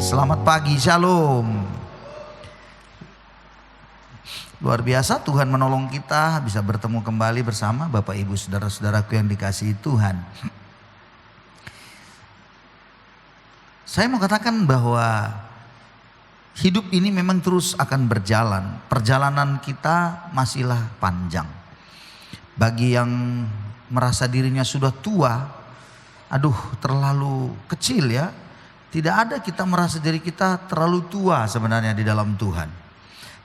Selamat pagi, shalom. Luar biasa Tuhan menolong kita bisa bertemu kembali bersama Bapak Ibu saudara-saudaraku yang dikasihi Tuhan. Saya mau katakan bahwa hidup ini memang terus akan berjalan. Perjalanan kita masihlah panjang. Bagi yang merasa dirinya sudah tua, aduh terlalu kecil ya. Tidak ada kita merasa diri kita terlalu tua sebenarnya di dalam Tuhan.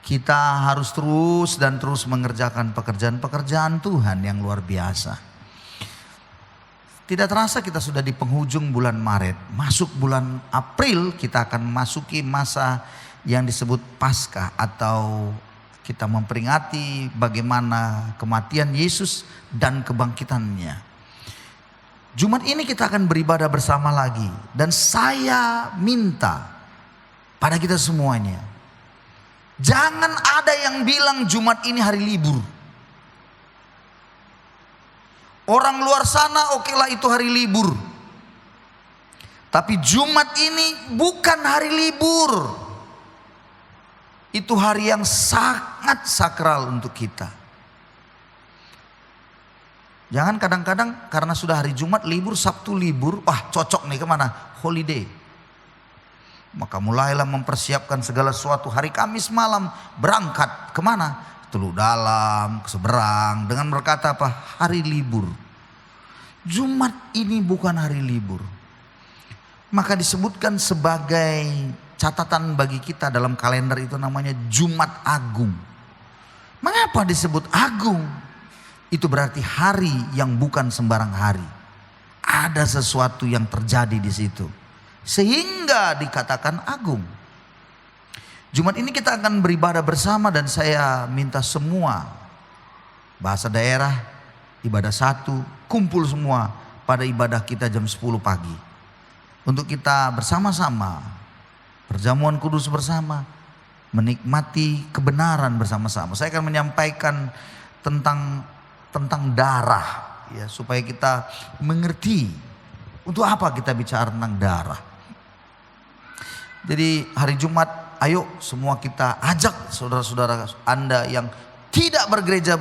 Kita harus terus dan terus mengerjakan pekerjaan-pekerjaan Tuhan yang luar biasa. Tidak terasa kita sudah di penghujung bulan Maret. Masuk bulan April kita akan masuki masa yang disebut Paskah, atau kita memperingati bagaimana kematian Yesus dan kebangkitannya. Jumat ini kita akan beribadah bersama lagi. Dan saya minta pada kita semuanya, jangan ada yang bilang Jumat ini hari libur. Orang luar sana okelah itu hari libur. Tapi Jumat ini bukan hari libur. Itu hari yang sangat sakral untuk kita. Jangan kadang-kadang karena sudah hari Jumat libur, Sabtu libur, wah cocok nih kemana? Holiday. Maka mulailah mempersiapkan segala sesuatu. Hari Kamis malam berangkat kemana? Teluk Dalam, ke seberang, dengan berkata apa? Hari libur. Jumat ini bukan hari libur. Maka disebutkan sebagai catatan bagi kita dalam kalender itu namanya Jumat Agung. Mengapa disebut agung? Itu berarti hari yang bukan sembarang hari. Ada sesuatu yang terjadi di situ sehingga dikatakan agung. Jumat ini kita akan beribadah bersama, dan saya minta semua bahasa daerah ibadah satu kumpul semua pada ibadah kita jam 10 pagi. Untuk kita bersama-sama perjamuan kudus bersama, menikmati kebenaran bersama-sama. Saya akan menyampaikan tentang darah ya, supaya kita mengerti untuk apa kita bicara tentang darah. Jadi hari Jumat, ayo semua kita ajak saudara-saudara Anda yang tidak bergereja,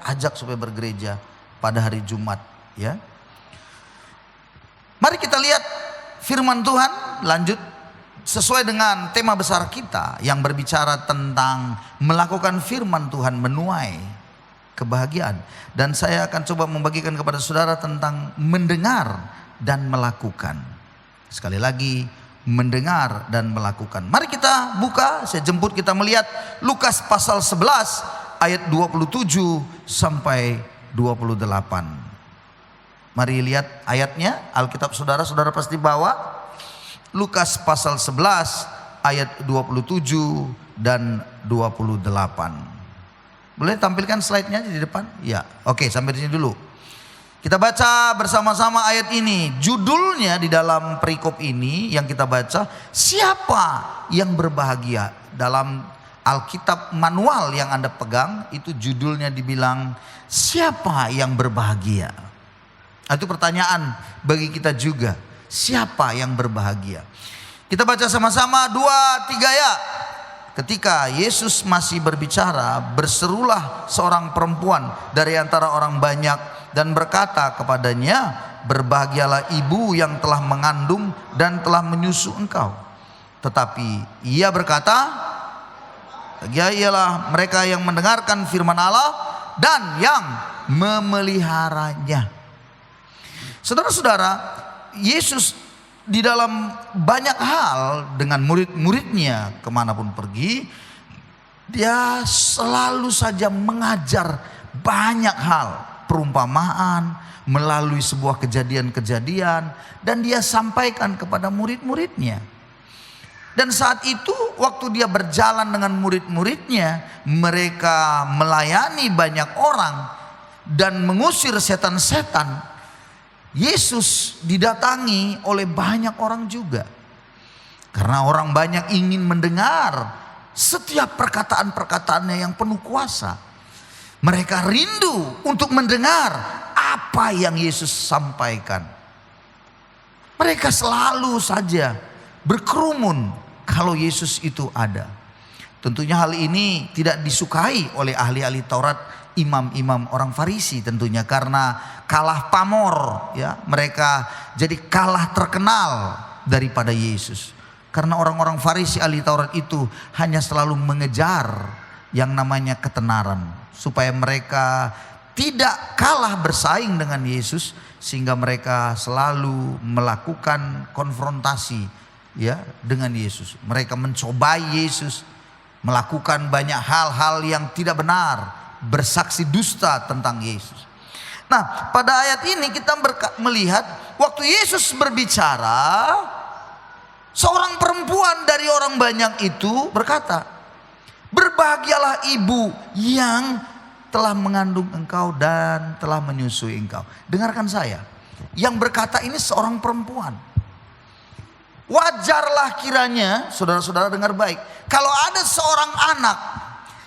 ajak supaya bergereja pada hari Jumat ya. Mari kita lihat firman Tuhan lanjut sesuai dengan tema besar kita yang berbicara tentang melakukan firman Tuhan menuai kebahagiaan. Dan saya akan coba membagikan kepada saudara tentang mendengar dan melakukan. Sekali lagi, mendengar dan melakukan. Mari kita buka, saya jemput kita melihat Lukas pasal 11 ayat 27 sampai 28. Mari lihat ayatnya, Alkitab saudara pasti bawa. Lukas pasal 11 ayat 27 dan 28. Boleh tampilkan slide-nya di depan? Ya, oke, sampai di sini dulu. Kita baca bersama-sama ayat ini. Judulnya di dalam perikop ini yang kita baca, siapa yang berbahagia? Dalam Alkitab manual yang Anda pegang, itu judulnya dibilang siapa yang berbahagia? Itu pertanyaan bagi kita juga. Siapa yang berbahagia? Kita baca sama-sama 2, 3 ya. Ketika Yesus masih berbicara, berserulah seorang perempuan dari antara orang banyak dan berkata kepadanya, berbahagialah ibu yang telah mengandung dan telah menyusu engkau. Tetapi ia berkata, bahagia ialah mereka yang mendengarkan firman Allah dan yang memeliharanya. Saudara-saudara, Yesus di dalam banyak hal dengan murid-muridnya kemanapun pergi, dia selalu saja mengajar banyak hal, perumpamaan melalui sebuah kejadian-kejadian, dan dia sampaikan kepada murid-muridnya. Dan saat itu waktu dia berjalan dengan murid-muridnya, mereka melayani banyak orang dan mengusir setan-setan. Yesus didatangi oleh banyak orang juga. Karena orang banyak ingin mendengar setiap perkataan-perkataannya yang penuh kuasa. Mereka rindu untuk mendengar apa yang Yesus sampaikan. Mereka selalu saja berkerumun kalau Yesus itu ada. Tentunya hal ini tidak disukai oleh ahli-ahli Taurat, imam-imam orang Farisi tentunya, karena kalah pamor ya, mereka jadi kalah terkenal daripada Yesus. Karena orang-orang Farisi ahli Taurat itu hanya selalu mengejar yang namanya ketenaran, supaya mereka tidak kalah bersaing dengan Yesus, sehingga mereka selalu melakukan konfrontasi ya dengan Yesus. Mereka mencobai Yesus, melakukan banyak hal-hal yang tidak benar, bersaksi dusta tentang Yesus. Nah, pada ayat ini kita melihat waktu Yesus berbicara, seorang perempuan dari orang banyak itu berkata, "Berbahagialah ibu yang telah mengandung engkau dan telah menyusui engkau." Dengarkan saya, yang berkata ini seorang perempuan. Wajarlah kiranya, saudara-saudara dengar baik, kalau ada seorang anak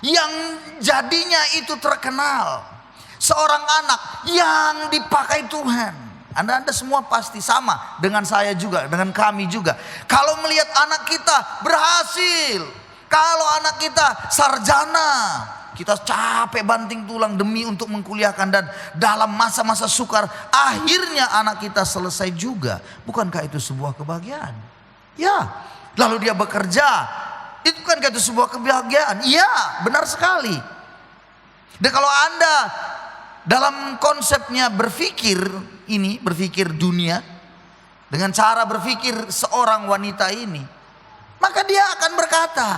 yang jadinya itu terkenal, seorang anak yang dipakai Tuhan. Anda semua pasti sama dengan saya juga, dengan kami juga. Kalau melihat anak kita berhasil, kalau anak kita sarjana, kita capek banting tulang demi untuk mengkuliahkan, dan dalam masa-masa sukar akhirnya anak kita selesai juga. Bukankah itu sebuah kebahagiaan? Ya. Lalu dia bekerja, itu kan itu sebuah kebahagiaan. Ya, benar sekali. Dan kalau Anda dalam konsepnya berpikir ini, berpikir dunia dengan cara berpikir seorang wanita ini, maka dia akan berkata,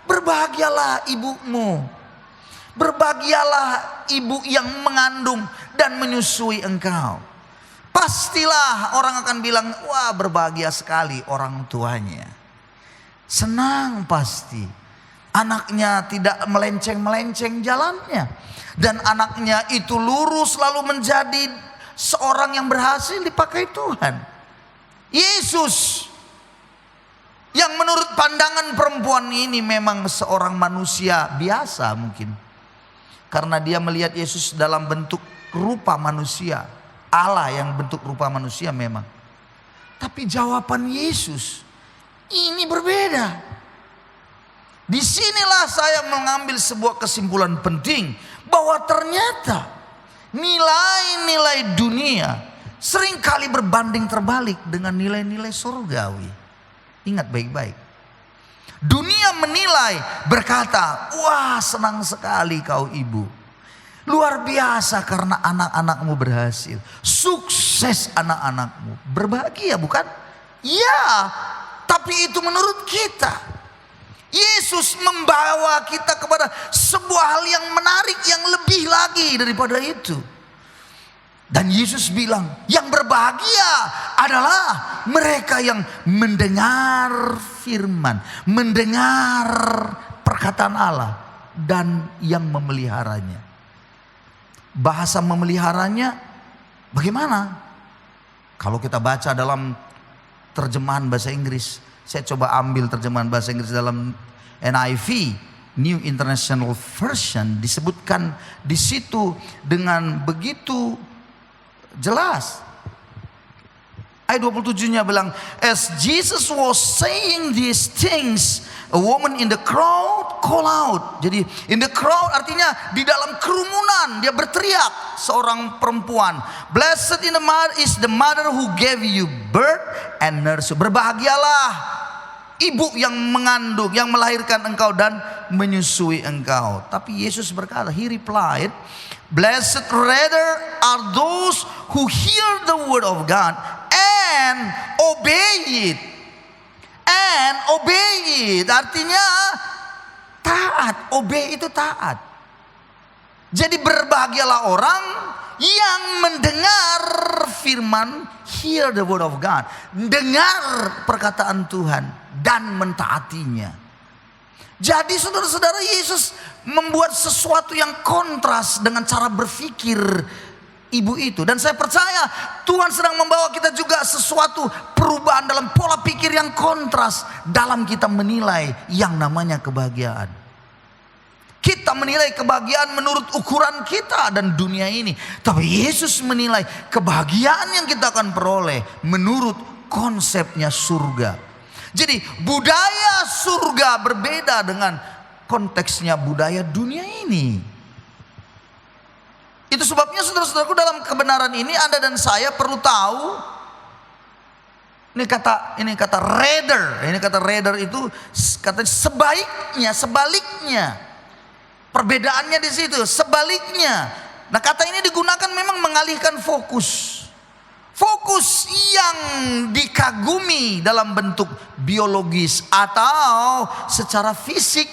"Berbahagialah ibumu, berbahagialah ibu yang mengandung dan menyusui engkau." Pastilah orang akan bilang, "Wah, berbahagia sekali orang tuanya." Senang pasti. Anaknya tidak melenceng-melenceng jalannya. Dan anaknya itu lurus lalu menjadi seorang yang berhasil dipakai Tuhan. Yesus yang menurut pandangan perempuan ini memang seorang manusia biasa mungkin. Karena dia melihat Yesus dalam bentuk rupa manusia. Allah yang bentuk rupa manusia memang. Tapi jawaban Yesus ini berbeda. Disinilah saya mengambil sebuah kesimpulan penting, bahwa ternyata nilai-nilai dunia seringkali berbanding terbalik dengan nilai-nilai surgawi. Ingat baik-baik. Dunia menilai, berkata, "Wah, senang sekali kau ibu. Luar biasa karena anak-anakmu berhasil. Sukses anak-anakmu. Berbahagia bukan?" Ya, tapi itu menurut kita. Yesus membawa kita kepada sebuah hal yang menarik, yang lebih lagi daripada itu. Dan Yesus bilang, yang berbahagia adalah mereka yang mendengar firman, mendengar perkataan Allah, dan yang memeliharanya. Bahasa memeliharanya bagaimana? Kalau kita baca dalam terjemahan bahasa Inggris, saya coba ambil terjemahan bahasa Inggris dalam NIV, New International Version, disebutkan di situ dengan begitu jelas. Ayat 27-nya bilang, "As Jesus was saying these things, a woman in the crowd call out." Jadi in the crowd artinya di dalam kerumunan dia berteriak, seorang perempuan, "Blessed is the mother who gave you birth and nurse." Berbahagialah ibu yang mengandung, yang melahirkan engkau dan menyusui engkau. Tapi Yesus berkata, He replied, "Blessed rather are those who hear the word of God and obey it." And obey it artinya taat. Obey itu taat. Jadi berbahagialah orang yang mendengar firman, hear the word of God, dengar perkataan Tuhan dan mentaatinya. Jadi saudara-saudara, Yesus membuat sesuatu yang kontras dengan cara berpikir ibu itu. Dan saya percaya Tuhan sedang membawa kita juga sesuatu perubahan dalam pola pikir yang kontras dalam kita menilai yang namanya kebahagiaan. Kita menilai kebahagiaan menurut ukuran kita dan dunia ini. Tapi Yesus menilai kebahagiaan yang kita akan peroleh menurut konsepnya surga. Jadi budaya surga berbeda dengan konteksnya budaya dunia ini. Itu sebabnya saudara-saudaraku, dalam kebenaran ini Anda dan saya perlu tahu. Ini kata rather. Ini kata rather itu kata sebaliknya. Perbedaannya di situ, sebaliknya. Nah, kata ini digunakan memang mengalihkan fokus. Fokus yang dikagumi dalam bentuk biologis atau secara fisik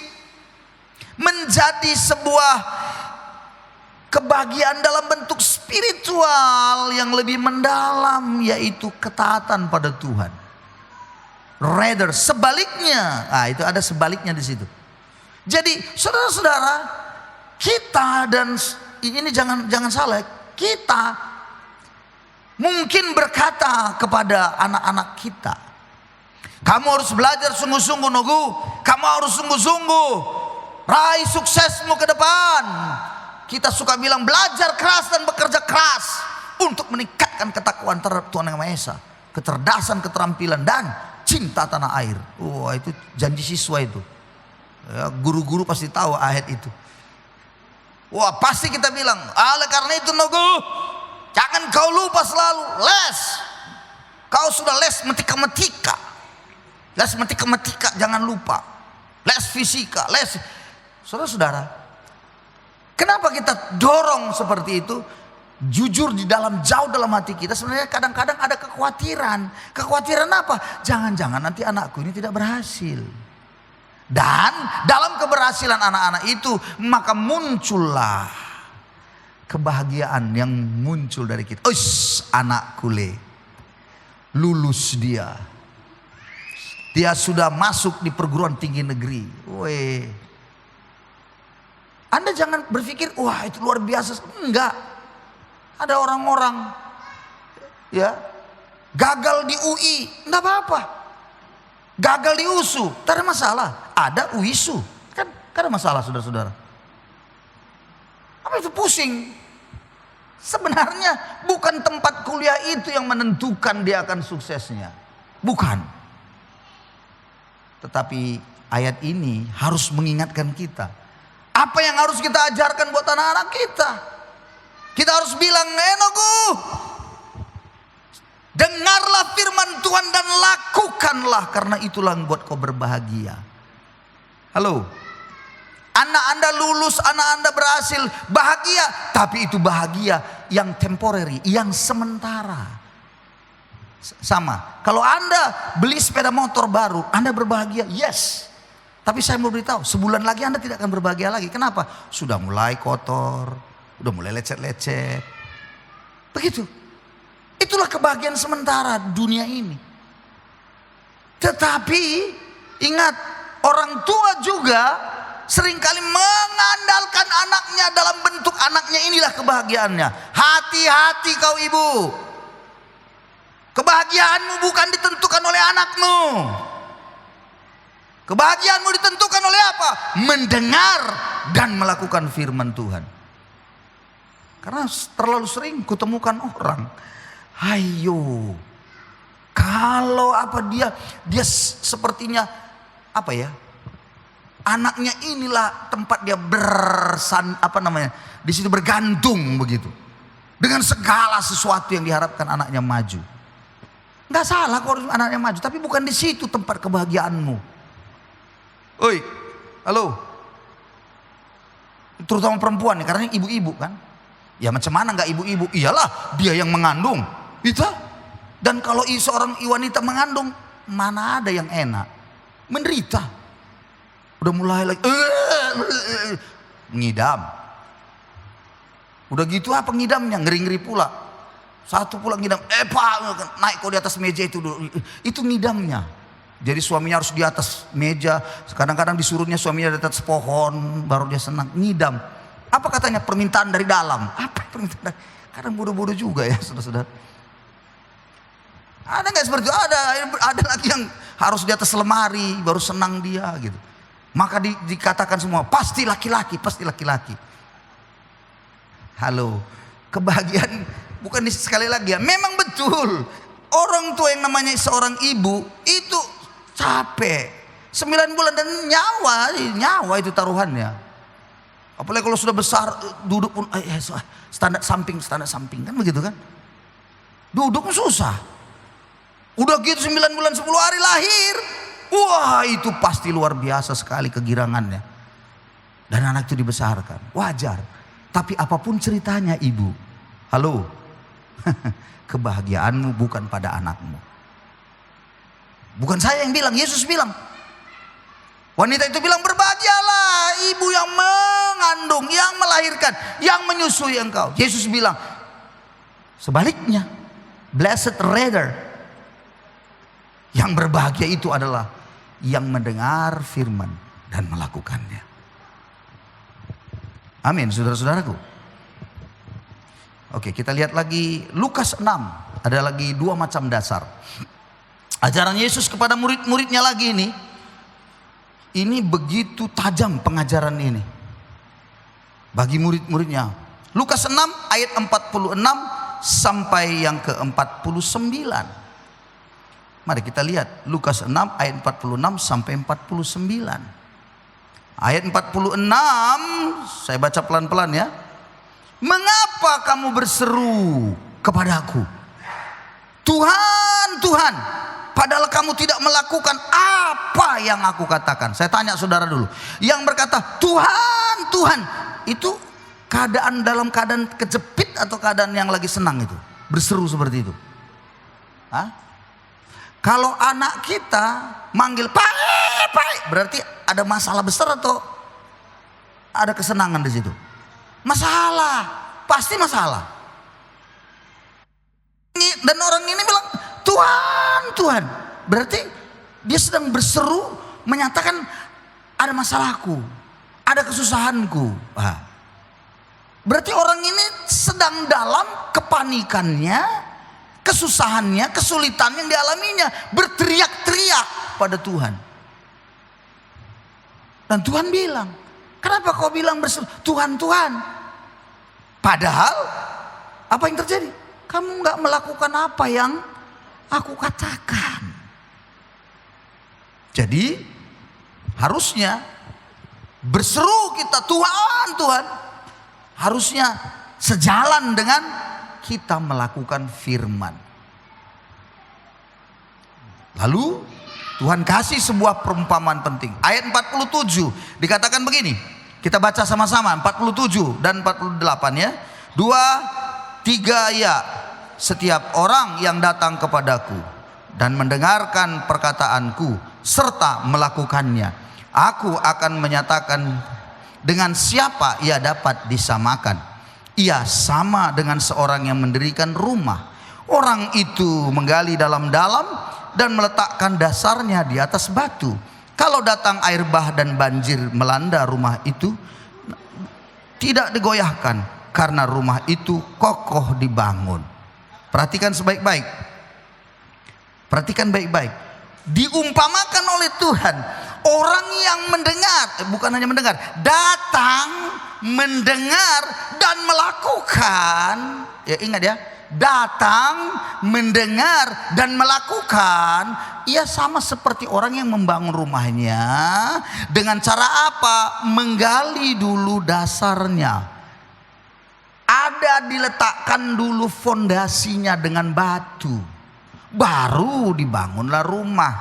menjadi sebuah kebahagiaan dalam bentuk spiritual yang lebih mendalam, yaitu ketaatan pada Tuhan. Rather, sebaliknya. Itu ada sebaliknya di situ. Jadi saudara-saudara, kita dan ini jangan salah, kita mungkin berkata kepada anak-anak kita, kamu harus belajar sungguh-sungguh Nogu, kamu harus sungguh-sungguh raih suksesmu ke depan. Kita suka bilang belajar keras dan bekerja keras untuk meningkatkan ketakwaan terhadap Tuhan Yang Maha Esa, kecerdasan, keterampilan, dan cinta tanah air. Wah, itu janji siswa itu. Ya, guru-guru pasti tahu ayat itu. Wah, pasti kita bilang, oleh karena itu Nogu, jangan kau lupa selalu les. Kau sudah les matematika. Les matematika jangan lupa. Les fisika, les. Saudara-saudara, kenapa kita dorong seperti itu? Jujur jauh dalam hati kita sebenarnya kadang-kadang ada kekhawatiran. Kekhawatiran apa? Jangan-jangan nanti anakku ini tidak berhasil. Dan dalam keberhasilan anak-anak itu maka muncullah kebahagiaan yang muncul dari kita. Anakku lulus dia sudah masuk di perguruan tinggi negeri. Anda jangan berpikir wah itu luar biasa. Enggak. Ada orang-orang ya gagal di UI, enggak apa-apa. Gagal di USU, tak ada masalah. Ada UISU, kan ada masalah saudara-saudara. Apa itu pusing? Sebenarnya bukan tempat kuliah itu yang menentukan dia akan suksesnya. Bukan. Tetapi ayat ini harus mengingatkan kita. Apa yang harus kita ajarkan buat anak-anak kita? Kita harus bilang, Nogu, dengarlah firman Tuhan dan lakukanlah, karena itulah yang buat kau berbahagia. Halo. Anak Anda lulus, anak Anda berhasil, bahagia. Tapi itu bahagia yang temporary, yang sementara. Sama, kalau Anda beli sepeda motor baru, Anda berbahagia, yes. Tapi saya mau beritahu, sebulan lagi Anda tidak akan berbahagia lagi. Kenapa? Sudah mulai kotor, udah mulai lecet-lecet. Begitu. Itulah kebahagiaan sementara dunia ini. Tetapi ingat, orang tua juga seringkali mengandalkan anaknya dalam bentuk anaknya, inilah kebahagiaannya. Hati-hati kau ibu. Kebahagiaanmu bukan ditentukan oleh anakmu. Kebahagiaanmu ditentukan oleh apa? Mendengar dan melakukan firman Tuhan. Karena terlalu sering kutemukan orang, ayo, kalau dia sepertinya apa ya? Anaknya inilah tempat dia di situ bergantung begitu. Dengan segala sesuatu yang diharapkan anaknya maju. Enggak salah kalau anaknya maju, tapi bukan di situ tempat kebahagiaanmu. Oi, halo. Terutama perempuan nih, karena ibu-ibu kan. Ya macam mana enggak ibu-ibu? Iyalah, dia yang mengandung. Itu. Dan kalau seorang wanita mengandung, mana ada yang enak? Menderita. Udah mulai lagi ngidam. Udah gitu apa ngidamnya? Ngeri-ngeri pula. Satu pula ngidam, Pak, naik kok di atas meja itu dulu. Itu ngidamnya. Jadi suaminya harus di atas meja. Kadang-kadang disuruhnya suaminya di atas pohon, baru dia senang. Ngidam. Apa katanya? Permintaan dari dalam. Apa permintaan dari? Kadang bodoh-bodoh juga ya saudara-saudara. Ada nggak seperti itu? Ada lagi yang harus di atas lemari, baru senang dia gitu. Maka dikatakan semua, pasti laki-laki, pasti laki-laki. Halo, kebahagiaan bukan sekali lagi ya. Memang betul, orang tua yang namanya seorang ibu itu Capek. 9 bulan dan nyawa itu taruhannya. Apalagi kalau sudah besar, duduk pun standar samping kan begitu kan. Duduk pun susah. Udah gitu 9 bulan 10 hari lahir. Wah, itu pasti luar biasa sekali kegirangannya. Dan anak itu dibesarkan, wajar. Tapi apapun ceritanya ibu, halo, kebahagiaanmu bukan pada anakmu. Bukan saya yang bilang, Yesus bilang. Wanita itu bilang, berbahagialah ibu yang mengandung, yang melahirkan, yang menyusui engkau. Yesus bilang, sebaliknya, blessed rather. Yang berbahagia itu adalah yang mendengar firman dan melakukannya. Amin, saudara-saudaraku. Oke, kita lihat lagi Lukas 6. Ada lagi 2 macam dasar. Ajaran Yesus kepada murid-muridnya lagi ini. Ini begitu tajam pengajaran ini bagi murid-muridnya. Lukas 6 ayat 46 sampai yang ke-49. Mari kita lihat Lukas 6 ayat 46 sampai 49. Ayat 46 saya baca pelan-pelan ya. Mengapa kamu berseru kepadaku, Tuhan, Tuhan, padahal kamu tidak melakukan apa yang aku katakan? Saya tanya saudara dulu, yang berkata Tuhan, Tuhan, itu keadaan dalam keadaan kejepit atau keadaan yang lagi senang itu? Berseru seperti itu? Hah? Kalau anak kita manggil Pak, berarti ada masalah besar atau ada kesenangan di situ? Masalah, pasti masalah. Dan orang ini bilang Tuhan, Tuhan, berarti dia sedang berseru menyatakan ada masalahku, ada kesusahanku. Berarti orang ini sedang dalam kepanikannya, kesusahannya, kesulitan yang dialaminya, berteriak-teriak pada Tuhan. Dan Tuhan bilang, kenapa kau bilang berseru Tuhan, Tuhan? Padahal apa yang terjadi? Kamu nggak melakukan apa yang aku katakan. Jadi harusnya berseru kita Tuhan, Tuhan, harusnya sejalan dengan kita melakukan firman. Lalu Tuhan kasih sebuah perumpamaan penting. Ayat 47 dikatakan begini. Kita baca sama-sama 47 dan 48 ya. 2, 3 ya. Setiap orang yang datang kepadaku dan mendengarkan perkataanku serta melakukannya, aku akan menyatakan dengan siapa ia dapat disamakan. Ia sama dengan seorang yang mendirikan rumah. Orang itu menggali dalam-dalam dan meletakkan dasarnya di atas batu. Kalau datang air bah dan banjir melanda rumah itu, tidak digoyahkan karena rumah itu kokoh dibangun. Perhatikan sebaik-baik. Perhatikan baik-baik. Diumpamakan oleh Tuhan orang yang mendengar, bukan hanya mendengar, datang, mendengar dan melakukan. Ya ingat ya, datang, mendengar dan melakukan. Ia sama seperti orang yang membangun rumahnya dengan cara apa? Menggali dulu dasarnya. Ada diletakkan dulu fondasinya dengan batu, baru dibangunlah rumah.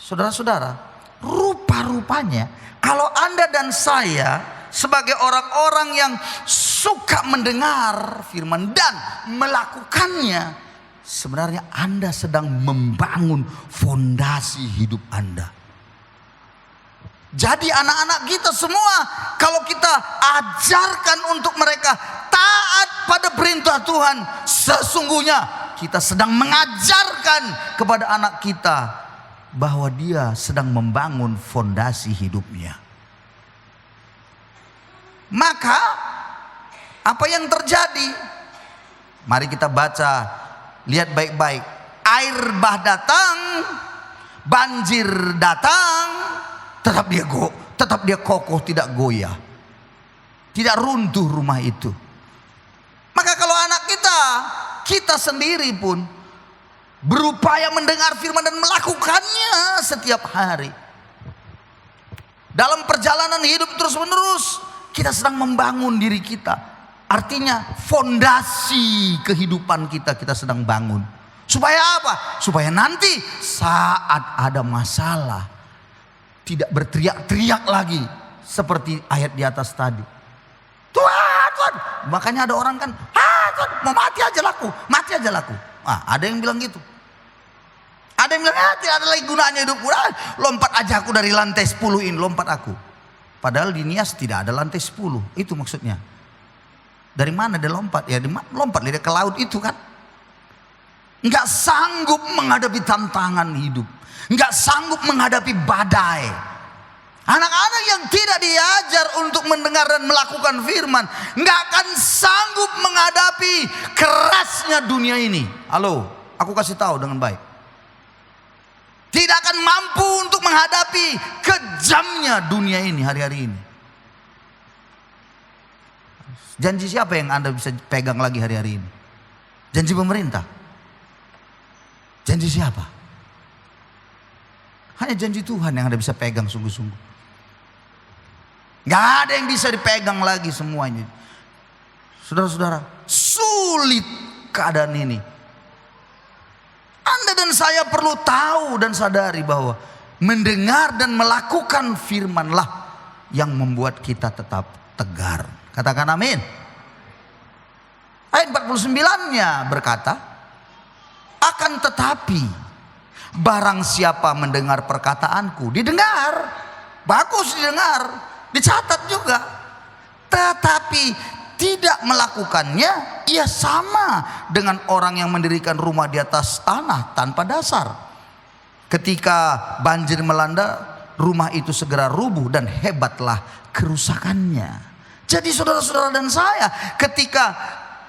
Saudara-saudara, rupa-rupanya kalau Anda dan saya sebagai orang-orang yang suka mendengar firman dan melakukannya, sebenarnya Anda sedang membangun fondasi hidup Anda. Jadi anak-anak kita semua, kalau kita ajarkan untuk mereka taat pada perintah Tuhan, sesungguhnya kita sedang mengajarkan kepada anak kita bahwa dia sedang membangun fondasi hidupnya. Maka apa yang terjadi? Mari kita baca, lihat baik-baik. Air bah datang, banjir datang, tetap dia kokoh, tidak goyah, tidak runtuh rumah itu. Maka kalau anak kita sendiri pun berupaya mendengar firman dan melakukannya setiap hari. Dalam perjalanan hidup terus menerus, kita sedang membangun diri kita. Artinya fondasi kehidupan kita sedang bangun. Supaya apa? Supaya nanti saat ada masalah tidak berteriak-teriak lagi seperti ayat di atas tadi. Tuhan, Tuhan. Makanya ada orang kan, Tuhan, mau mati aja laku, mati aja laku. Ada yang bilang gitu. Ada yang bilang, tidak ada lagi gunanya hidupku. Lompat aja aku dari lantai 10 ini, lompat aku. Padahal di Nias tidak ada lantai 10. Itu maksudnya. Dari mana dia lompat? Ya lompat dia ke laut itu kan. Enggak sanggup menghadapi tantangan hidup. Enggak sanggup menghadapi badai. Anak-anak yang tidak diajar untuk mendengar dan melakukan firman, enggak akan sanggup menghadapi kerasnya dunia ini. Halo, aku kasih tahu dengan baik. Tidak akan mampu untuk menghadapi kejamnya dunia ini hari-hari ini. Janji siapa yang Anda bisa pegang lagi hari-hari ini? Janji pemerintah? Janji siapa? Hanya janji Tuhan yang Anda bisa pegang sungguh-sungguh. Gak ada yang bisa dipegang lagi semuanya. Saudara-saudara, sulit keadaan ini. Anda dan saya perlu tahu dan sadari bahwa mendengar dan melakukan firman-lah yang membuat kita tetap tegar. Katakan amin. Ayat 49-nya berkata, akan tetapi barang siapa mendengar perkataanku, didengar, bagus didengar, dicatat juga, tetapi tidak melakukannya, ia sama dengan orang yang mendirikan rumah di atas tanah tanpa dasar. Ketika banjir melanda, rumah itu segera rubuh dan hebatlah kerusakannya. Jadi saudara-saudara dan saya, ketika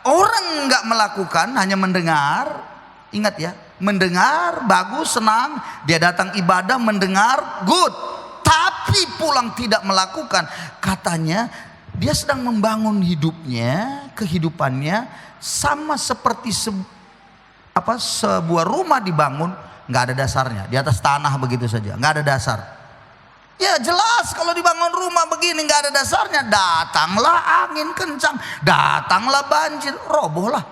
orang nggak melakukan, hanya mendengar, ingat ya, mendengar bagus, senang, dia datang ibadah, mendengar, good, tapi pulang tidak melakukan, katanya dia sedang membangun hidupnya, kehidupannya sama seperti sebuah rumah dibangun, nggak ada dasarnya, di atas tanah begitu saja, nggak ada dasar. Ya jelas kalau dibangun rumah begini nggak ada dasarnya, datanglah angin kencang, datanglah banjir, robohlah.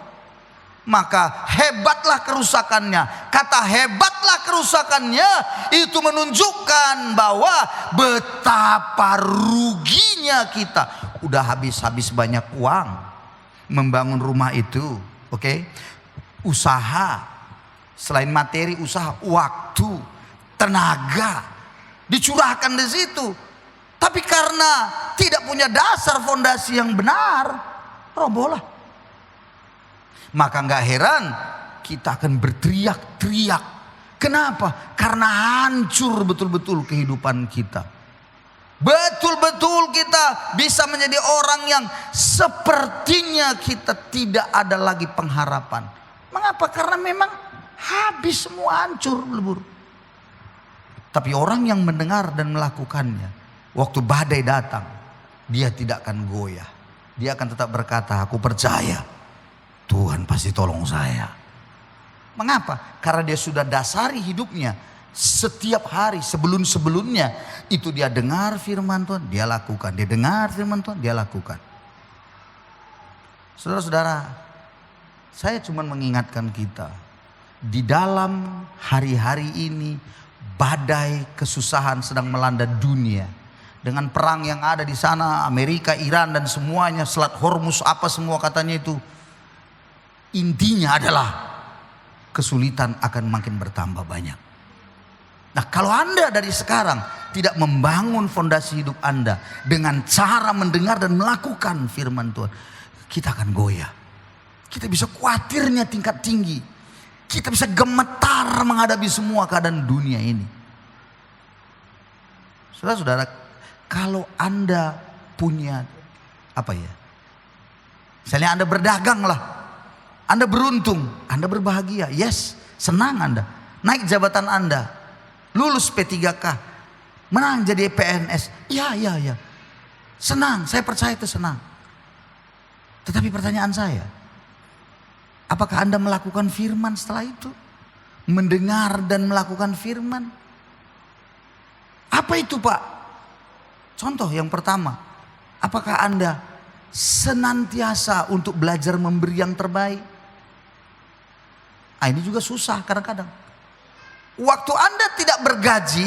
Maka hebatlah kerusakannya. Kata hebatlah kerusakannya itu menunjukkan bahwa betapa ruginya kita. Udah habis banyak uang membangun rumah itu, oke? Usaha, selain materi, usaha, waktu, tenaga dicurahkan di situ. Tapi karena tidak punya dasar fondasi yang benar, robohlah. Maka nggak heran kita akan berteriak-teriak. Kenapa? Karena hancur betul-betul kehidupan kita. Betul-betul kita bisa menjadi orang yang sepertinya kita tidak ada lagi pengharapan. Mengapa? Karena memang habis semua, hancur lebur. Tapi orang yang mendengar dan melakukannya, waktu badai datang, dia tidak akan goyah. Dia akan tetap berkata, aku percaya Tuhan pasti tolong saya. Mengapa? Karena dia sudah dasari hidupnya setiap hari sebelum-sebelumnya itu dia dengar firman Tuhan, dia lakukan. Dia dengar firman Tuhan, dia lakukan. Saudara-saudara, saya cuma mengingatkan kita, di dalam hari-hari ini badai kesusahan sedang melanda dunia. Dengan perang yang ada di sana, Amerika, Iran dan semuanya, Selat Hormuz, apa semua katanya itu. Intinya adalah kesulitan akan makin bertambah banyak. Nah, kalau Anda dari sekarang tidak membangun fondasi hidup Anda dengan cara mendengar dan melakukan firman Tuhan, kita akan goyah. Kita bisa khawatirnya tingkat tinggi. Kita bisa gemetar menghadapi semua keadaan dunia ini. Saudara-saudara, kalau Anda punya misalnya Anda berdagang lah, Anda beruntung, Anda berbahagia, yes, senang Anda, naik jabatan Anda, lulus P3K, menang jadi PNS, ya, senang, saya percaya itu senang. Tetapi pertanyaan saya, apakah Anda melakukan firman setelah itu? mendengar dan melakukan firman. Apa itu Pak? Contoh yang pertama, apakah Anda senantiasa untuk belajar memberi yang terbaik? Ini juga susah kadang-kadang. Waktu Anda tidak bergaji,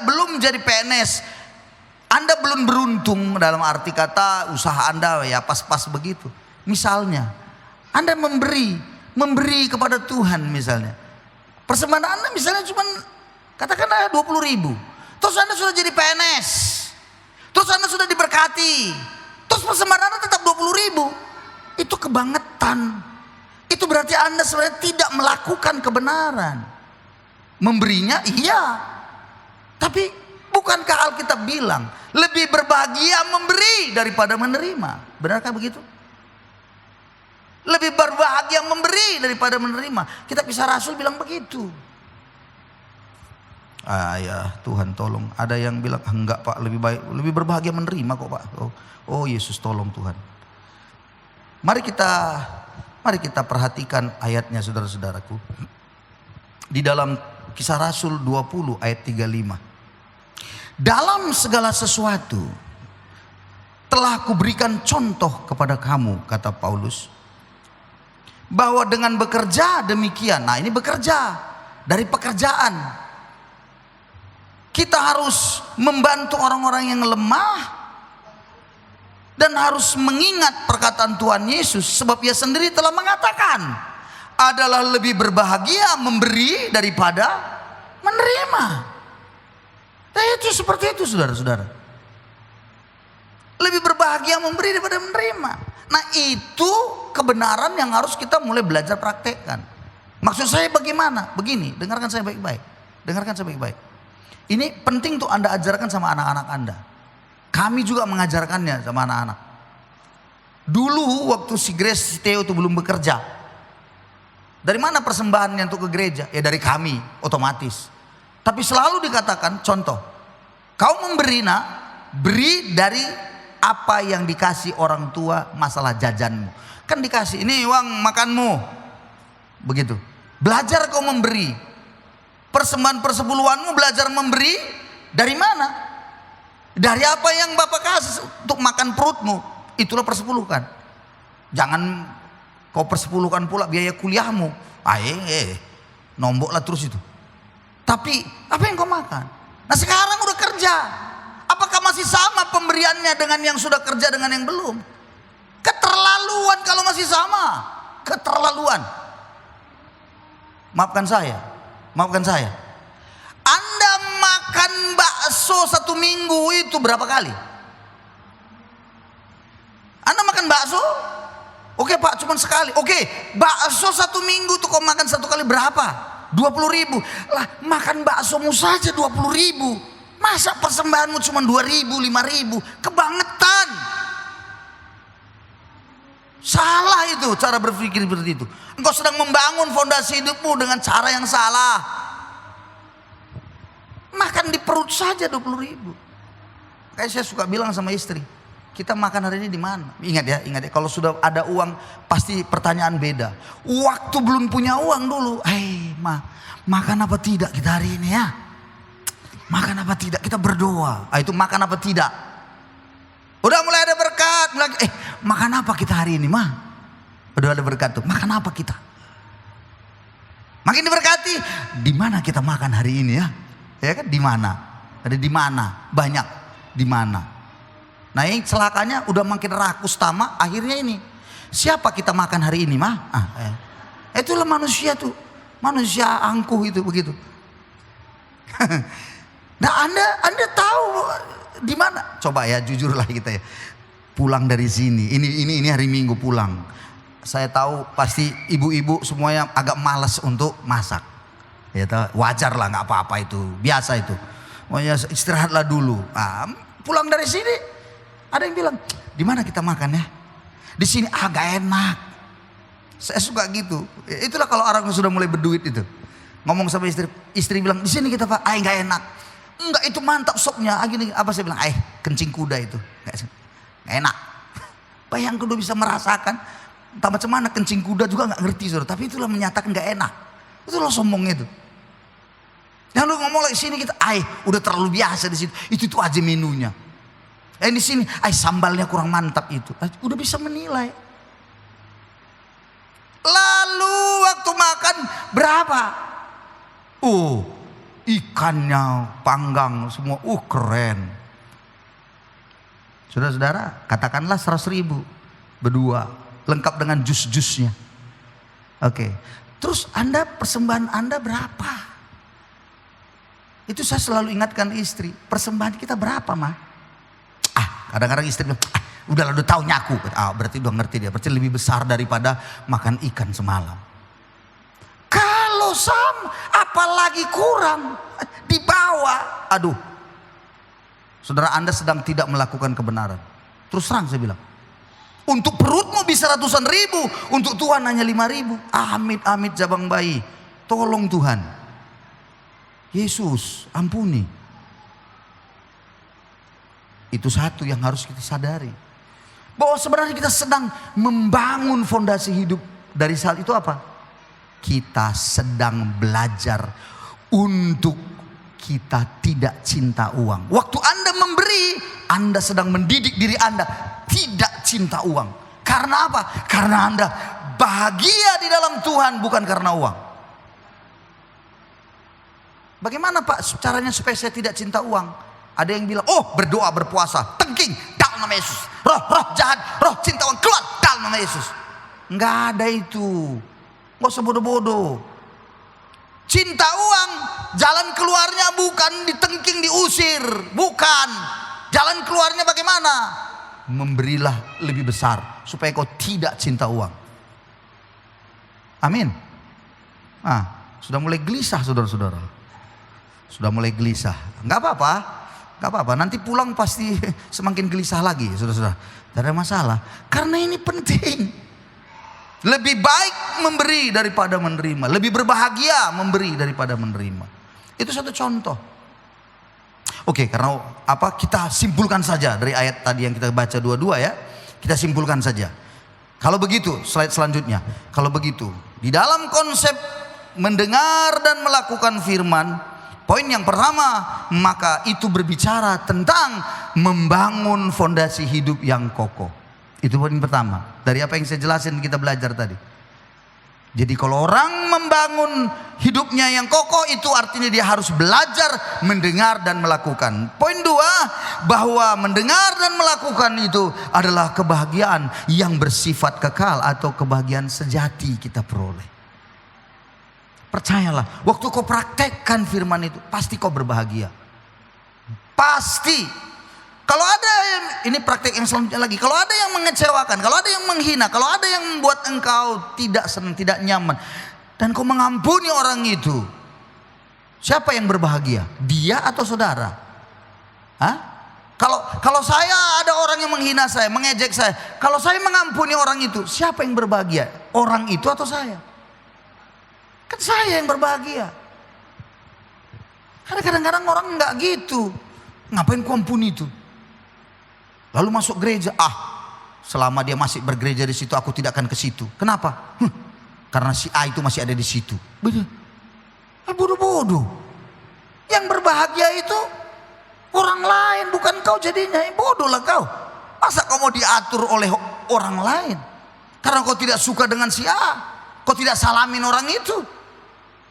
belum jadi PNS, Anda belum beruntung dalam arti kata usaha Anda ya pas-pas begitu. Misalnya, Anda memberi kepada Tuhan misalnya. Persembahan Anda misalnya cuma katakanlah 20.000. Terus Anda sudah jadi PNS. Terus Anda sudah diberkati. Terus persembahan Anda tetap 20.000. Itu kebangetan. Itu berarti Anda sebenarnya tidak melakukan kebenaran. Memberinya iya. Tapi bukankah Alkitab bilang lebih berbahagia memberi daripada menerima? Benarkah begitu? Lebih berbahagia memberi daripada menerima. Kitab Kisah Rasul bilang begitu. Ya Tuhan tolong. Ada yang bilang enggak Pak, lebih berbahagia menerima kok Pak. Oh Yesus tolong Tuhan. Mari kita perhatikan ayatnya saudara-saudaraku. Di dalam Kisah Rasul 20 ayat 35. Dalam segala sesuatu telah kuberikan contoh kepada kamu, kata Paulus, bahwa dengan bekerja demikian. Nah ini bekerja, dari pekerjaan kita harus membantu orang-orang yang lemah dan harus mengingat perkataan Tuhan Yesus, sebab Ia sendiri telah mengatakan adalah lebih berbahagia memberi daripada menerima. Nah itu seperti itu saudara-saudara. Lebih berbahagia memberi daripada menerima. Nah itu kebenaran yang harus kita mulai belajar praktekkan. Maksud saya bagaimana? Begini, dengarkan saya baik-baik. Dengarkan saya baik-baik. Ini penting tuh Anda ajarkan sama anak-anak Anda. Kami juga mengajarkannya sama anak-anak. Dulu waktu si Grace, si Theo itu belum bekerja. Dari mana persembahannya untuk ke gereja? Ya dari kami, otomatis. Tapi selalu dikatakan, contoh, kau memberi nak, beri dari apa yang dikasih orang tua masalah jajanmu. Kan dikasih, ini uang makanmu. Begitu. Belajar kau memberi. Persembahan persepuluhanmu belajar memberi dari mana? Dari apa yang Bapak kasih untuk makan perutmu. Itulah persepuluhan. Jangan kau persepuluhkan pula biaya kuliahmu. Nomboklah terus itu. Tapi apa yang kau makan? Nah sekarang udah kerja. Apakah masih sama pemberiannya dengan yang sudah kerja dengan yang belum? Keterlaluan kalau masih sama. Keterlaluan. Maafkan saya. Anda makan bakso 1 minggu itu berapa kali? Anda makan bakso? Oke Pak, cuma sekali. Oke, bakso 1 minggu tuh kau makan 1 kali berapa? 20.000. Lah makan baksomu saja 20.000. Masa persembahanmu cuma 2.000, 5.000? Kebangetan. Salah itu cara berpikir seperti itu. Engkau sedang membangun fondasi hidupmu dengan cara yang salah. Makan di perut saja 20.000. Kayak saya suka bilang sama istri, kita makan hari ini di mana? Ingat ya. Kalau sudah ada uang pasti pertanyaan beda. Waktu belum punya uang dulu, makan apa tidak kita hari ini ya? Makan apa tidak? Kita berdoa. Itu makan apa tidak? Udah mulai ada berkat, makan apa kita hari ini mah? Udah ada berkat tuh. Makan apa kita? Makin diberkati. Di mana kita makan hari ini ya? Ya kan di mana? Ada di mana? Banyak di mana? Nah ini celakanya udah makin rakus tamak. Akhirnya ini siapa kita makan hari ini mah? Itulah manusia tuh. Manusia angkuh itu begitu. Nah Anda tahu di mana? Coba ya jujurlah kita ya. Pulang dari sini. Ini hari Minggu pulang. Saya tahu pasti ibu-ibu semuanya agak malas untuk masak. Ya wajar lah, nggak apa-apa itu, biasa itu. Pokoknya istirahatlah dulu. Pulang dari sini ada yang bilang, di mana kita makan ya? Di sini agak enak. Saya suka gitu. Itulah kalau orang sudah mulai berduit itu. Ngomong sama istri bilang, di sini kita Pak, nggak enak. Enggak, itu mantap sopnya. Gini, apa saya bilang, kencing kuda itu. Nggak enak. Bayangkan udah bisa merasakan. Entah macam mana kencing kuda juga nggak ngerti saudara. Tapi itulah menyatakan nggak enak. Itu loh sombongnya itu. Yang lu ngomong lagi sini kita, udah terlalu biasa di situ. Itu aja menunya. Di sini, sambalnya kurang mantap itu. Udah bisa menilai. Lalu waktu makan berapa? Ikannya panggang semua. Keren. Saudara-saudara, katakanlah 100.000 berdua, lengkap dengan jus-jusnya. Oke. Terus persembahan Anda berapa? Itu saya selalu ingatkan istri, persembahan kita berapa, mah? Kadang-kadang istri bilang, udah tahu nyaku. Berarti udah ngerti dia, berarti lebih besar daripada makan ikan semalam. Kalau sama, apalagi kurang, di bawah. Aduh, saudara, Anda sedang tidak melakukan kebenaran. Terus terang saya bilang, untuk perutmu bisa ratusan ribu, untuk Tuhan hanya 5.000. Amit-amit jabang bayi. Tolong Tuhan. Yesus, ampuni. Itu satu yang harus kita sadari. Bahwa sebenarnya kita sedang membangun fondasi hidup. Dari saat itu apa? Kita sedang belajar untuk kita tidak cinta uang. Waktu Anda memberi, Anda sedang mendidik diri Anda tidak cinta uang. Karena apa? Karena Anda bahagia di dalam Tuhan, bukan karena uang. Bagaimana Pak caranya supaya saya tidak cinta uang? Ada yang bilang, berdoa, berpuasa, tengking, dalam nama Yesus. Roh jahat, roh cinta uang, keluar dalam nama Yesus. Enggak ada itu. Enggak usah bodoh-bodoh. Cinta uang, jalan keluarnya bukan ditengking, diusir. Bukan. Jalan keluarnya bagaimana? Memberilah lebih besar supaya kau tidak cinta uang. Amin. Sudah mulai gelisah saudara-saudara. Sudah mulai gelisah. Enggak apa-apa. Nanti pulang pasti semakin gelisah lagi, saudara-saudara. Tidak ada masalah. Karena ini penting. Lebih baik memberi daripada menerima. Lebih berbahagia memberi daripada menerima. Itu satu contoh. Oke, karena kita simpulkan saja dari ayat tadi yang kita baca dua-dua ya. Kita simpulkan saja. Kalau begitu, slide selanjutnya. Kalau begitu, di dalam konsep mendengar dan melakukan firman, poin yang pertama, maka itu berbicara tentang membangun fondasi hidup yang kokoh. Itu poin pertama. Dari apa yang saya jelasin kita belajar tadi. Jadi kalau orang membangun hidupnya yang kokoh, itu artinya dia harus belajar mendengar dan melakukan. Poin dua, bahwa mendengar dan melakukan itu adalah kebahagiaan yang bersifat kekal atau kebahagiaan sejati kita peroleh. Percayalah, waktu kau praktekkan firman itu, pasti kau berbahagia. Pasti. Kalau ada yang, ini praktek yang selanjutnya lagi, kalau ada yang mengecewakan, kalau ada yang menghina, kalau ada yang membuat engkau tidak senang, tidak nyaman, dan kau mengampuni orang itu, siapa yang berbahagia? Dia atau saudara? Kalau saya ada orang yang menghina saya, mengejek saya, kalau saya mengampuni orang itu, siapa yang berbahagia? Orang itu atau saya? Kan saya yang berbahagia. Karena kadang-kadang orang enggak gitu. Ngapain ku ampuni itu? Lalu masuk gereja, selama dia masih bergereja di situ, aku tidak akan ke situ. Kenapa? Karena si A itu masih ada di situ. Bodoh-bodoh. Yang berbahagia itu orang lain, bukan kau jadinya. Bodoh lah kau. Masa kau mau diatur oleh orang lain? Karena kau tidak suka dengan si A, kau tidak salamin orang itu.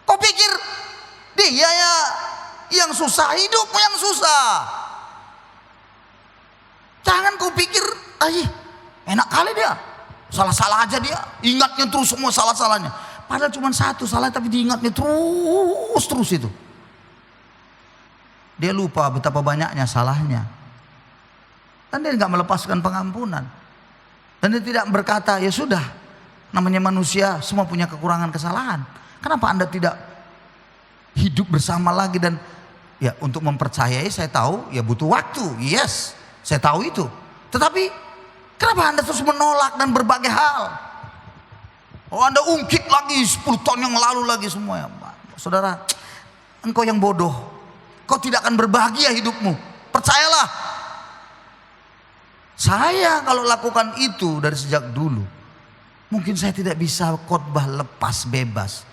Kau pikir dia ya yang susah, hidupmu yang susah. Jangan kau pikir, enak kali dia, salah-salah aja dia, ingatnya terus semua salah-salahnya. Padahal cuma satu salah, tapi diingatnya terus itu. Dia lupa betapa banyaknya salahnya. Dan dia nggak melepaskan pengampunan. Dan dia tidak berkata, ya sudah, namanya manusia semua punya kekurangan kesalahan. Kenapa Anda tidak hidup bersama lagi? Dan ya untuk mempercayai, saya tahu ya butuh waktu. Yes, saya tahu itu. Tetapi kenapa Anda terus menolak dan berbagai hal? Anda ungkit lagi 10 tahun yang lalu lagi semua ya. Saudara, engkau yang bodoh. Kau tidak akan berbahagia hidupmu. Percayalah. Saya kalau lakukan itu dari sejak dulu, mungkin saya tidak bisa khotbah lepas bebas.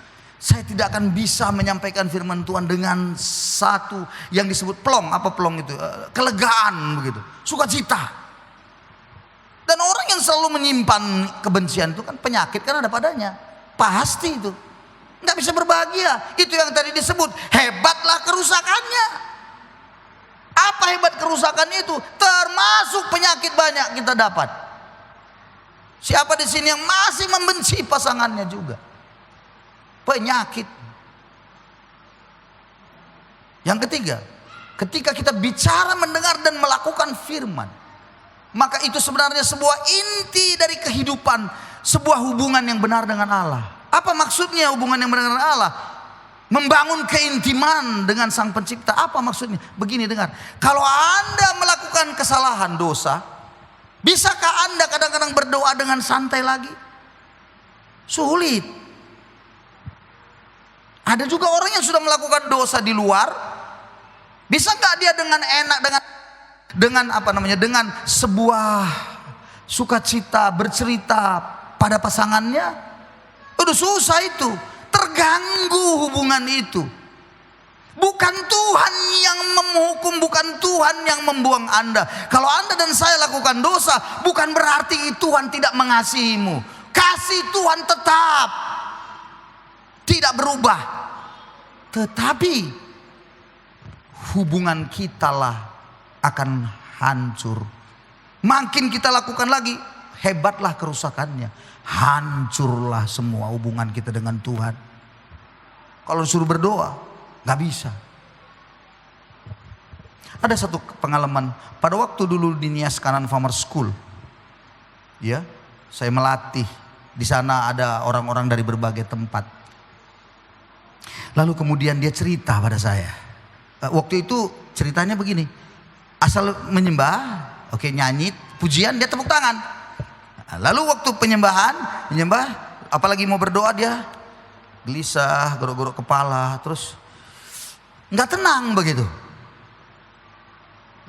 Saya tidak akan bisa menyampaikan firman Tuhan dengan satu yang disebut plong. Apa plong itu? Kelegaan begitu, sukacita. Dan orang yang selalu menyimpan kebencian itu kan penyakit, kan ada padanya. Pasti itu nggak bisa berbahagia. Itu yang tadi disebut hebatlah kerusakannya. Apa hebat kerusakan itu? Termasuk penyakit banyak kita dapat. Siapa di sini yang masih membenci pasangannya juga? Penyakit. Yang ketiga, ketika kita bicara, mendengar dan melakukan firman, maka itu sebenarnya sebuah inti dari kehidupan, sebuah hubungan yang benar dengan Allah. Apa maksudnya hubungan yang benar dengan Allah? Membangun keintiman dengan Sang Pencipta. Apa maksudnya? Begini, dengar. Kalau Anda melakukan kesalahan, dosa, bisakah Anda kadang-kadang berdoa dengan santai lagi? Sulit. Ada juga orang yang sudah melakukan dosa di luar, bisa nggak dia dengan enak, dengan sebuah sukacita bercerita pada pasangannya? Udah susah itu, terganggu hubungan itu. Bukan Tuhan yang menghukum, bukan Tuhan yang membuang Anda. Kalau Anda dan saya lakukan dosa, bukan berarti Tuhan tidak mengasihimu. Kasih Tuhan tetap tidak berubah, tetapi hubungan kita lah akan hancur. Makin kita lakukan lagi, hebatlah kerusakannya, hancurlah semua hubungan kita dengan Tuhan. Kalau suruh berdoa, nggak bisa. Ada satu pengalaman pada waktu dulu di Nias Kanan Farmer School, ya, saya melatih di sana. Ada orang-orang dari berbagai tempat. Lalu kemudian dia cerita pada saya. Waktu itu ceritanya begini. Asal menyembah, oke, nyanyi, pujian, dia tepuk tangan. Lalu waktu menyembah, apalagi mau berdoa dia gelisah, gorok-gorok kepala, terus nggak tenang begitu.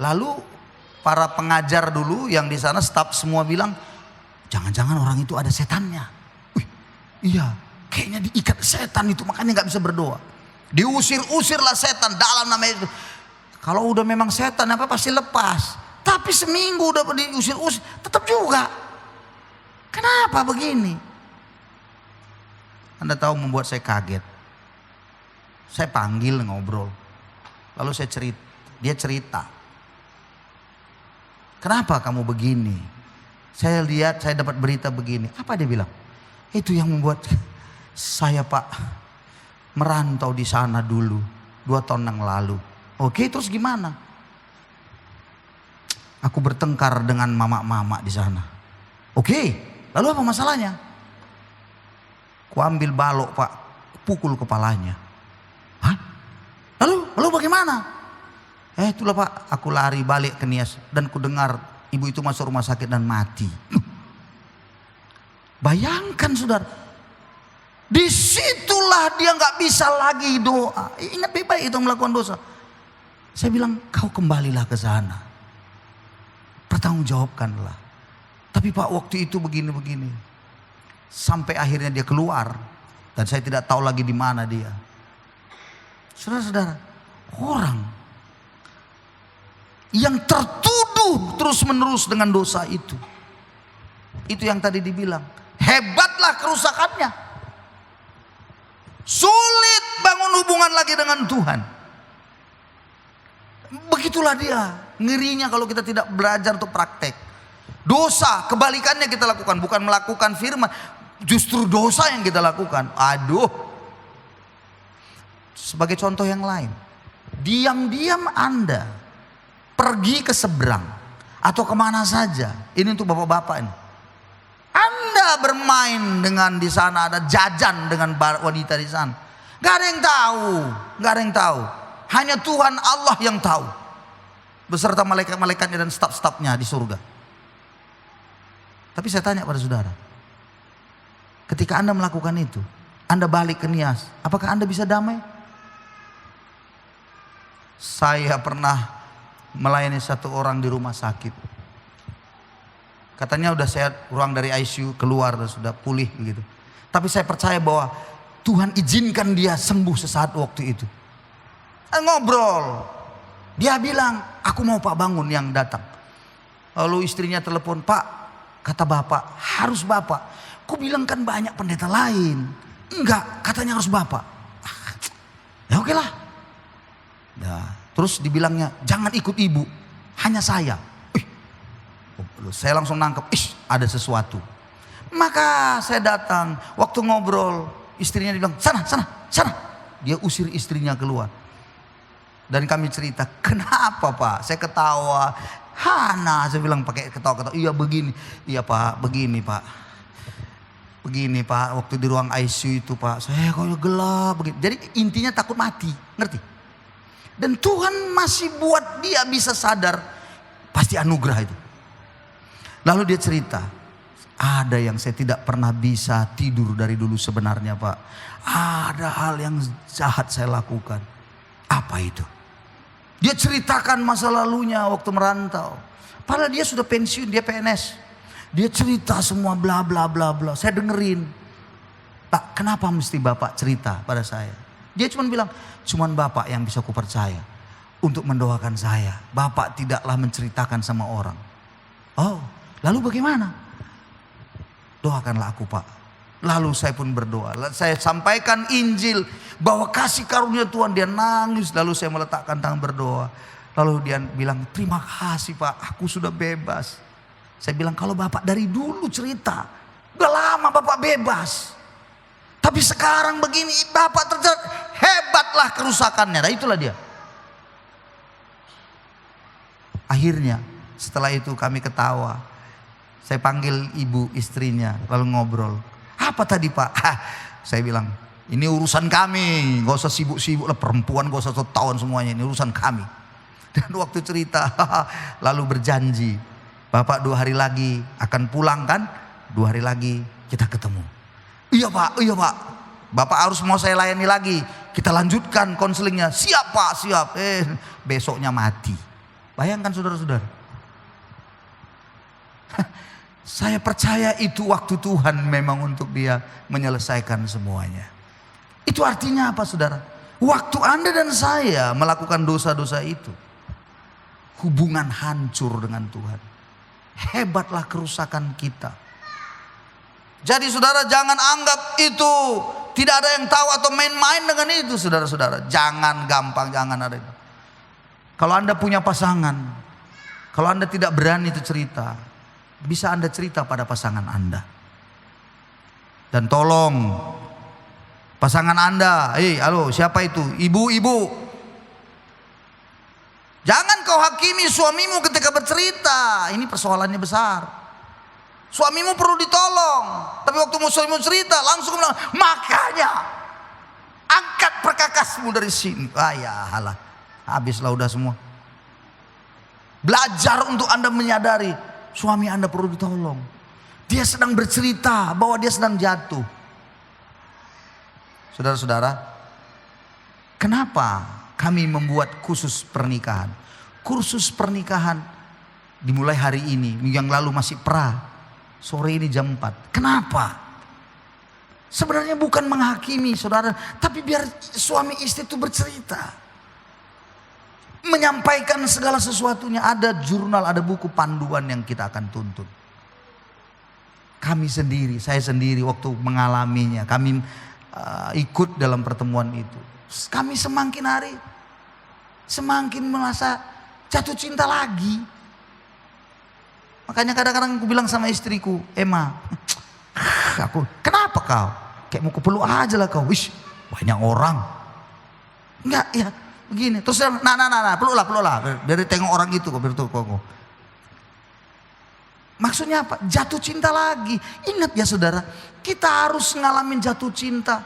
Lalu para pengajar dulu yang di sana, staf semua bilang, jangan-jangan orang itu ada setannya. Wih, iya. Kayaknya diikat setan itu, makanya nggak bisa berdoa. Diusir-usirlah setan dalam nama itu. Kalau udah memang setan apa pasti lepas. Tapi seminggu udah diusir-usir tetap juga. Kenapa begini? Anda tahu membuat saya kaget. Saya panggil ngobrol. Lalu saya cerita, dia cerita. Kenapa kamu begini? Saya lihat, saya dapat berita begini. Apa dia bilang? Itu yang membuat saya, Pak, merantau di sana dulu 2 tahun yang lalu. Oke, terus gimana? Aku bertengkar dengan mama-mama di sana. Oke, lalu apa masalahnya? Ku ambil balok, Pak, pukul kepalanya. Hah? Lalu bagaimana? Itulah, Pak, aku lari balik ke Nias dan ku dengar ibu itu masuk rumah sakit dan mati. Bayangkan, saudara. Disitulah dia nggak bisa lagi doa. Ingat baik-baik itu melakukan dosa. Saya bilang, kau kembalilah ke sana, pertanggungjawabkanlah. Tapi Pak, waktu itu begini-begini. Sampai akhirnya dia keluar dan saya tidak tahu lagi di mana dia. Saudara-saudara, orang yang tertuduh terus-menerus dengan dosa itu yang tadi dibilang, hebatlah kerusakannya. Sulit bangun hubungan lagi dengan Tuhan. Begitulah dia, ngerinya kalau kita tidak belajar untuk praktek. Dosa, kebalikannya kita lakukan, bukan melakukan firman, justru dosa yang kita lakukan. Aduh. Sebagai contoh yang lain, diam-diam Anda pergi ke seberang atau kemana saja. Ini untuk bapak-bapak ini. Anda bermain dengan di sana, ada jajan dengan wanita di sana. Gak ada yang tahu, gak ada yang tahu. Hanya Tuhan Allah yang tahu. Beserta malaikat-malaikatnya dan staf-stafnya di surga. Tapi saya tanya pada saudara, ketika Anda melakukan itu, Anda balik ke Nias, apakah Anda bisa damai? Saya pernah melayani satu orang di rumah sakit. Katanya udah sehat, pulang dari ICU, keluar dan sudah pulih begitu. Tapi saya percaya bahwa Tuhan izinkan dia sembuh sesaat waktu itu. Ngobrol. Dia bilang, aku mau Pak bangun yang datang. Lalu istrinya telepon, Pak, kata Bapak, harus Bapak. Ku bilang kan banyak pendeta lain. Enggak, katanya harus Bapak. Ya oke lah. Ya, terus dibilangnya, jangan ikut ibu, hanya saya. Saya langsung nangkep, ada sesuatu. Maka saya datang, waktu ngobrol, istrinya dibilang, sana. Dia usir istrinya keluar. Dan kami cerita, kenapa Pak? Saya ketawa, Hana, saya bilang pakai ketawa-ketawa, iya begini, iya Pak, begini Pak. Begini Pak, waktu di ruang ICU itu Pak, saya kalau gelap begini. Jadi intinya takut mati, ngerti? Dan Tuhan masih buat dia bisa sadar, pasti anugerah itu. Lalu dia cerita, ada yang saya tidak pernah bisa tidur dari dulu sebenarnya Pak. Ada hal yang jahat saya lakukan. Apa itu? Dia ceritakan masa lalunya waktu merantau. Padahal dia sudah pensiun, dia PNS. Dia cerita semua bla bla bla bla. Saya dengerin. Pak, kenapa mesti Bapak cerita pada saya? Dia cuma bilang, cuman Bapak yang bisa kupercaya untuk mendoakan saya. Bapak tidaklah menceritakan sama orang. Oh, lalu bagaimana? Doakanlah aku Pak. Lalu saya pun berdoa. Saya sampaikan Injil bahwa kasih karunia Tuhan. Dia nangis. Lalu saya meletakkan tangan berdoa. Lalu dia bilang, terima kasih Pak, aku sudah bebas. Saya bilang, kalau Bapak dari dulu cerita, udah lama Bapak bebas. Tapi sekarang begini, Bapak terjadi, hebatlah kerusakannya. Nah itulah dia. Akhirnya setelah itu kami ketawa. Saya panggil ibu istrinya, lalu ngobrol. Apa tadi Pak? Saya bilang, ini urusan kami, gak usah sibuk-sibuk lah, perempuan gak usah tahun semuanya, ini urusan kami. Dan waktu cerita, lalu berjanji, Bapak 2 hari lagi akan pulang kan? 2 hari lagi kita ketemu. Iya Pak, iya Pak. Bapak harus mau saya layani lagi. Kita lanjutkan konselingnya. Siap Pak, siap. Besoknya mati. Bayangkan saudara-saudara. Saya percaya itu waktu Tuhan memang untuk dia menyelesaikan semuanya. Itu artinya apa saudara? Waktu Anda dan saya melakukan dosa-dosa itu, hubungan hancur dengan Tuhan. Hebatlah kerusakan kita. Jadi saudara jangan anggap itu tidak ada yang tahu atau main-main dengan itu saudara-saudara. Jangan gampang, jangan ada itu. Kalau Anda punya pasangan, kalau Anda tidak berani itu cerita, bisa Anda cerita pada pasangan Anda. Dan tolong pasangan Anda, halo siapa itu? Ibu-ibu. Jangan kau hakimi suamimu ketika bercerita. Ini persoalannya besar. Suamimu perlu ditolong. Tapi waktu suamimu cerita langsung bilang, makanya angkat perkakasmu dari sini. Ya halah, habislah udah semua. Belajar untuk Anda menyadari suami Anda perlu ditolong. Dia sedang bercerita bahwa dia sedang jatuh. Saudara-saudara, kenapa kami membuat khusus pernikahan? Kursus pernikahan dimulai hari ini. Minggu yang lalu masih sore ini jam 4. Kenapa? Sebenarnya bukan menghakimi saudara, tapi biar suami istri itu bercerita, menyampaikan segala sesuatunya. Ada jurnal, ada buku panduan yang kita akan tuntun. Kami sendiri, saya sendiri waktu mengalaminya, kami ikut dalam pertemuan itu. Kami semakin hari semakin merasa jatuh cinta lagi. Makanya kadang-kadang aku bilang sama istriku, Emma, kenapa kau? Kayak mau kupeluk aja lah kau. Wish, banyak orang. Enggak ya, begini. Terus peluklah. Dari tengok orang itu kok. Maksudnya apa? Jatuh cinta lagi. Ingat ya saudara, kita harus ngalamin jatuh cinta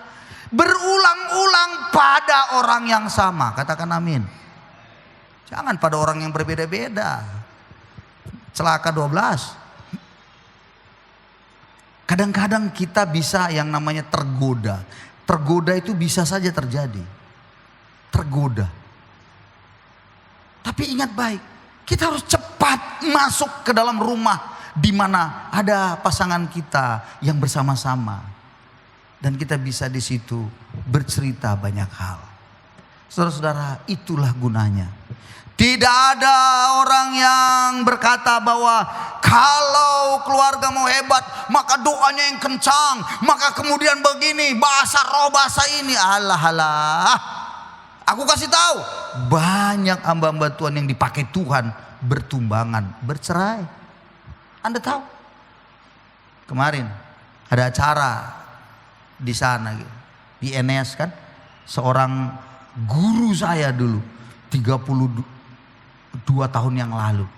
berulang-ulang pada orang yang sama. Katakan amin. Jangan pada orang yang berbeda-beda. Celaka 12. Kadang-kadang kita bisa yang namanya tergoda. Tergoda itu bisa saja terjadi. Tergoda. Tapi ingat baik, kita harus cepat masuk ke dalam rumah di mana ada pasangan kita yang bersama-sama. Dan kita bisa di situ bercerita banyak hal. Saudara-saudara, itulah gunanya. Tidak ada orang yang berkata bahwa kalau keluarga mau hebat, maka doanya yang kencang, maka kemudian begini, bahasa roh, bahasa ini. Alah. Aku kasih tahu, banyak hamba-hamba Tuhan yang dipakai Tuhan bertumbangan, bercerai. Anda tahu? Kemarin ada acara di sana, di Eneas kan, seorang guru saya dulu 32 tahun yang lalu,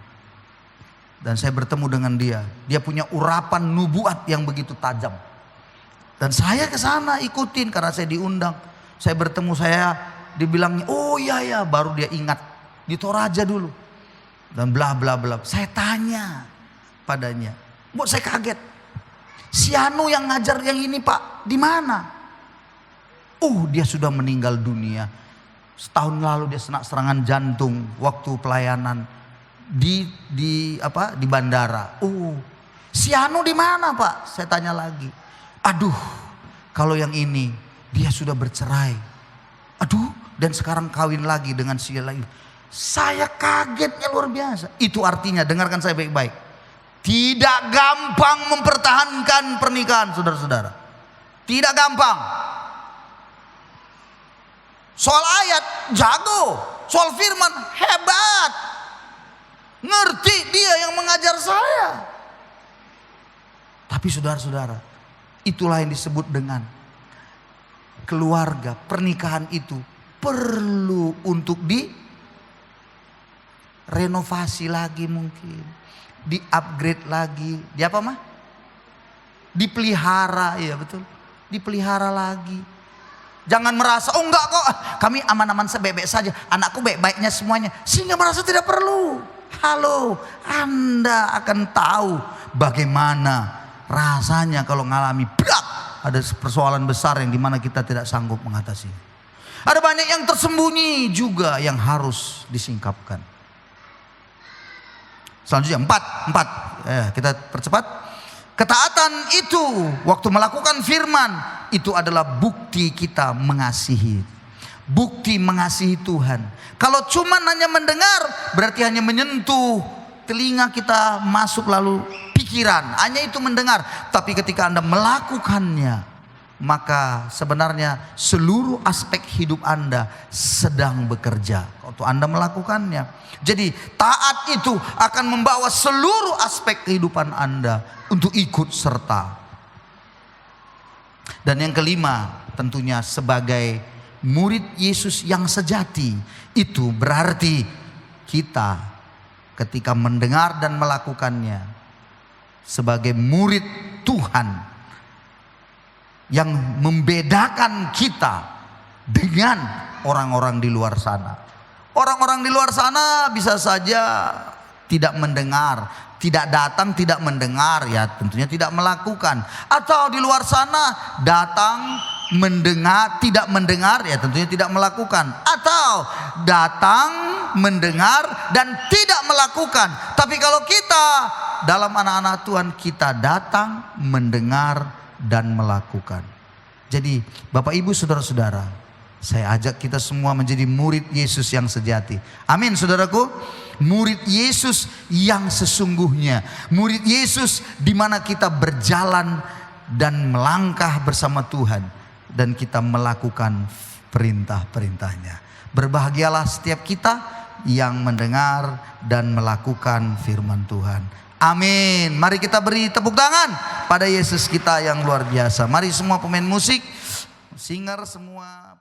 dan saya bertemu dengan dia. Dia punya urapan nubuat yang begitu tajam, dan saya ke sana ikutin karena saya diundang. Saya bertemu, saya dibilang, oh iya ya, baru dia ingat di Toraja dulu dan bla bla bla. Saya tanya padanya, buat saya kaget. Si Anu yang ngajar yang ini Pak, di mana? Dia sudah meninggal dunia. Setahun lalu dia serangan jantung waktu pelayanan di bandara. Si Anu di mana Pak? Saya tanya lagi. Aduh, kalau yang ini dia sudah bercerai. Aduh, dan sekarang kawin lagi dengan si lain. Saya kagetnya luar biasa. Itu artinya, dengarkan saya baik-baik, tidak gampang mempertahankan pernikahan, saudara-saudara. Tidak gampang. Soal ayat jago, soal firman hebat, ngerti dia yang mengajar saya. Tapi saudara-saudara, itulah yang disebut dengan keluarga. Pernikahan itu perlu untuk direnovasi lagi, mungkin di-upgrade lagi. Di apa mah? Dipelihara, ya betul. Dipelihara lagi. Jangan merasa, oh enggak kok, kami aman-aman sebebek saja, anakku baik-baiknya semuanya, sehingga merasa tidak perlu. Halo, Anda akan tahu bagaimana rasanya kalau mengalami berat. Ada persoalan besar yang dimana kita tidak sanggup mengatasi. Ada banyak yang tersembunyi juga yang harus disingkapkan. Selanjutnya 4, kita percepat. Ketaatan itu waktu melakukan firman itu adalah bukti kita mengasihi. Bukti mengasihi Tuhan. Kalau cuma hanya mendengar berarti hanya menyentuh telinga kita masuk lalu pikiran. Hanya itu mendengar. Tapi ketika Anda melakukannya, maka sebenarnya seluruh aspek hidup Anda sedang bekerja waktu Anda melakukannya. Jadi taat itu akan membawa seluruh aspek kehidupan Anda untuk ikut serta. Dan yang kelima, tentunya sebagai murid Yesus yang sejati, itu berarti kita ketika mendengar dan melakukannya sebagai murid Tuhan, yang membedakan kita dengan orang-orang di luar sana. Orang-orang di luar sana bisa saja tidak mendengar, tidak datang, tidak mendengar, ya tentunya tidak melakukan. Atau di luar sana datang, mendengar, tidak mendengar, ya tentunya tidak melakukan. Atau datang, mendengar dan tidak melakukan. Tapi kalau kita dalam anak-anak Tuhan, kita datang, mendengar dan melakukan. Jadi Bapak Ibu saudara-saudara, saya ajak kita semua menjadi murid Yesus yang sejati. Amin saudaraku. Murid Yesus yang sesungguhnya. Murid Yesus di mana kita berjalan dan melangkah bersama Tuhan, dan kita melakukan perintah-perintahnya. Berbahagialah setiap kita yang mendengar dan melakukan firman Tuhan. Amin. Mari kita beri tepuk tangan pada Yesus kita yang luar biasa. Mari semua pemain musik, singer semua.